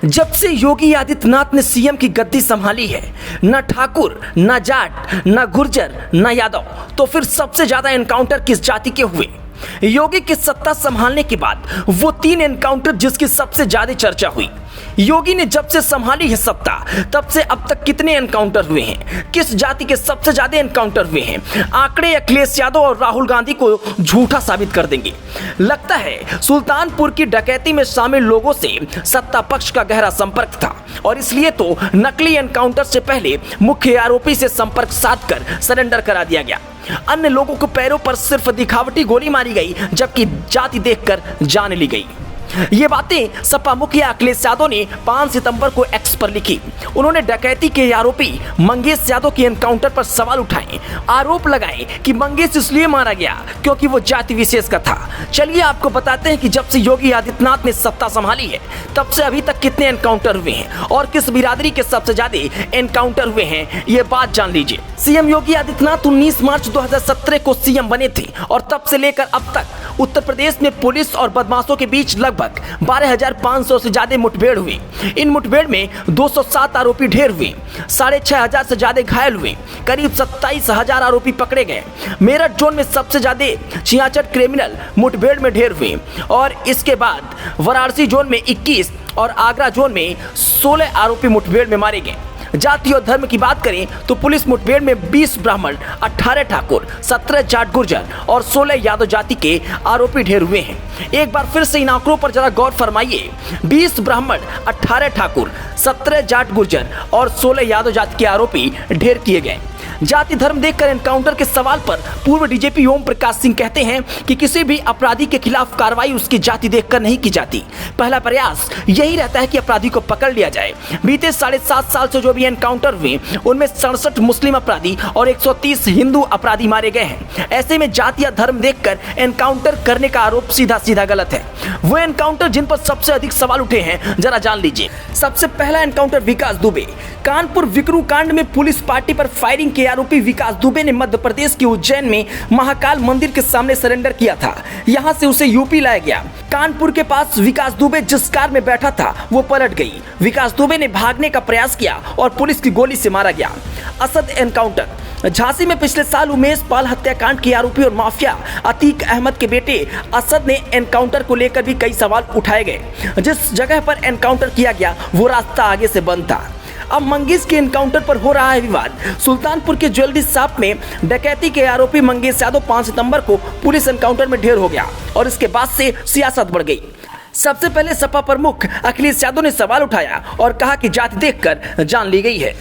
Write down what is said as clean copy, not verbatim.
जब से योगी आदित्यनाथ ने सीएम की गद्दी संभाली है, न ठाकुर, न जाट, न गुर्जर, न यादव, तो फिर सबसे ज्यादा एनकाउंटर किस जाति के हुए? योगी की सत्ता संभालने के बाद वो 3 एनकाउंटर जिसकी सबसे ज्यादा चर्चा हुई। योगी ने जब से संभाली है सत्ता, तब से अब तक कितने एनकाउंटर हुए हैं? किस जाति के सबसे ज्यादा एनकाउंटर हुए हैं? आंकड़े अखिलेश यादव और राहुल गांधी को झूठा साबित कर देंगे। लगता है सुल्तानपुर की डकैती में शामिल लोगों से सत्ता पक्ष का गहरा संपर्क था और इसलिए तो नकली एनकाउंटर से पहले मुख्य आरोपी से संपर्क साधकर सरेंडर करा दिया गया। अन्य लोगों को पैरों पर सिर्फ दिखावटी गोली मारी गई, जबकि जाति देखकर जान ली गई। ये बातें सपा मुखिया अखिलेश यादव ने 5 सितंबर को एक्स पर लिखी। उन्होंने डकैती के आरोपी मंगेश यादव के एनकाउंटर पर सवाल उठाए, आरोप लगाए कि मंगेश इसलिए मारा गया क्योंकि वो जाति विशेष का था। चलिए आपको बताते हैं कि जब से योगी आदित्यनाथ ने सत्ता संभाली है, तब से अभी तक कितने एनकाउंटर हुए हैं और किस बिरादरी के सबसे ज्यादा एनकाउंटर हुए हैं, ये बात जान लीजिए। सीएम योगी आदित्यनाथ 19 मार्च 2017 को सीएम बने थे और तब से लेकर अब तक उत्तर प्रदेश में पुलिस और बदमाशों के बीच लगभग 12,500 से ज्यादा मुठभेड़ हुई। इन मुठभेड़ में 207 आरोपी ढेर हुए, 6,500 से ज्यादा घायल हुए, करीब 27,000 आरोपी पकड़े गए। मेरठ जोन में सबसे ज्यादा 66 क्रिमिनल मुठभेड़ में ढेर हुए और इसके बाद वाराणसी जोन में 21 और आगरा जोन में 16 आरोपी मुठभेड़ में मारे गए। जाति और धर्म की बात करें तो पुलिस मुठभेड़ में 20 ब्राह्मण, 18 ठाकुर, 17 जाट गुर्जर और 16 यादव जाति के आरोपी ढेर हुए हैं। एक बार फिर से इन आंकड़ों पर जरा गौर फरमाइए। 20 ब्राह्मण, 18 ठाकुर, 17 जाट गुर्जर और 16 यादव जाति के आरोपी ढेर किए गए। जाति धर्म देखकर एनकाउंटर के सवाल पर पूर्व डीजीपी ओम प्रकाश सिंह कहते हैं कि किसी भी अपराधी के खिलाफ कार्रवाई उसकी जाति देखकर नहीं की जाती। पहला प्रयास यही रहता है कि अपराधी को पकड़ लिया जाए। बीते 7.5 साल से जो भी एनकाउंटर हुए, उनमें 67 मुस्लिम अपराधी और 130 हिंदू अपराधी मारे गए हैं। ऐसे में जाति या धर्म देखकर एनकाउंटर करने का आरोप सीधा सीधा गलत है। वो एनकाउंटर जिन पर सबसे अधिक सवाल उठे हैं, जरा जान लीजिए। सबसे पहला एनकाउंटर विकास दुबे। कानपुर विक्रू कांड में पुलिस पार्टी पर फायरिंग के आरोपी विकास दुबे ने मध्य प्रदेश के उज्जैन में महाकाल मंदिर के सामने सरेंडर किया था। यहां से उसे यूपी लाया गया। कानपुर के पास विकास दुबे जिस कार में बैठा था वो पलट गई। विकास दुबे ने भागने का प्रयास किया और पुलिस की गोली से मारा गया। असद एनकाउंटर। झांसी में पिछले साल उमेश पाल हत्याकांड के आरोपी और माफिया अतीक अहमद के बेटे असद ने एनकाउंटर को लेकर भी कई सवाल उठाए गए। जिस जगह पर एनकाउंटर किया गया वो रास्ता आगे से बंद था। अब मंगेश के एनकाउंटर पर हो रहा है विवाद। सुल्तानपुर के ज्वेलरी शॉप में डकैती के आरोपी मंगेश यादव 5 सितंबर को पुलिस एनकाउंटर में ढेर हो गया और इसके बाद से सियासत बढ़ गई। सबसे पहले सपा प्रमुख अखिलेश यादव ने सवाल उठाया और कहा कि जाति देखकर जान ली गई है।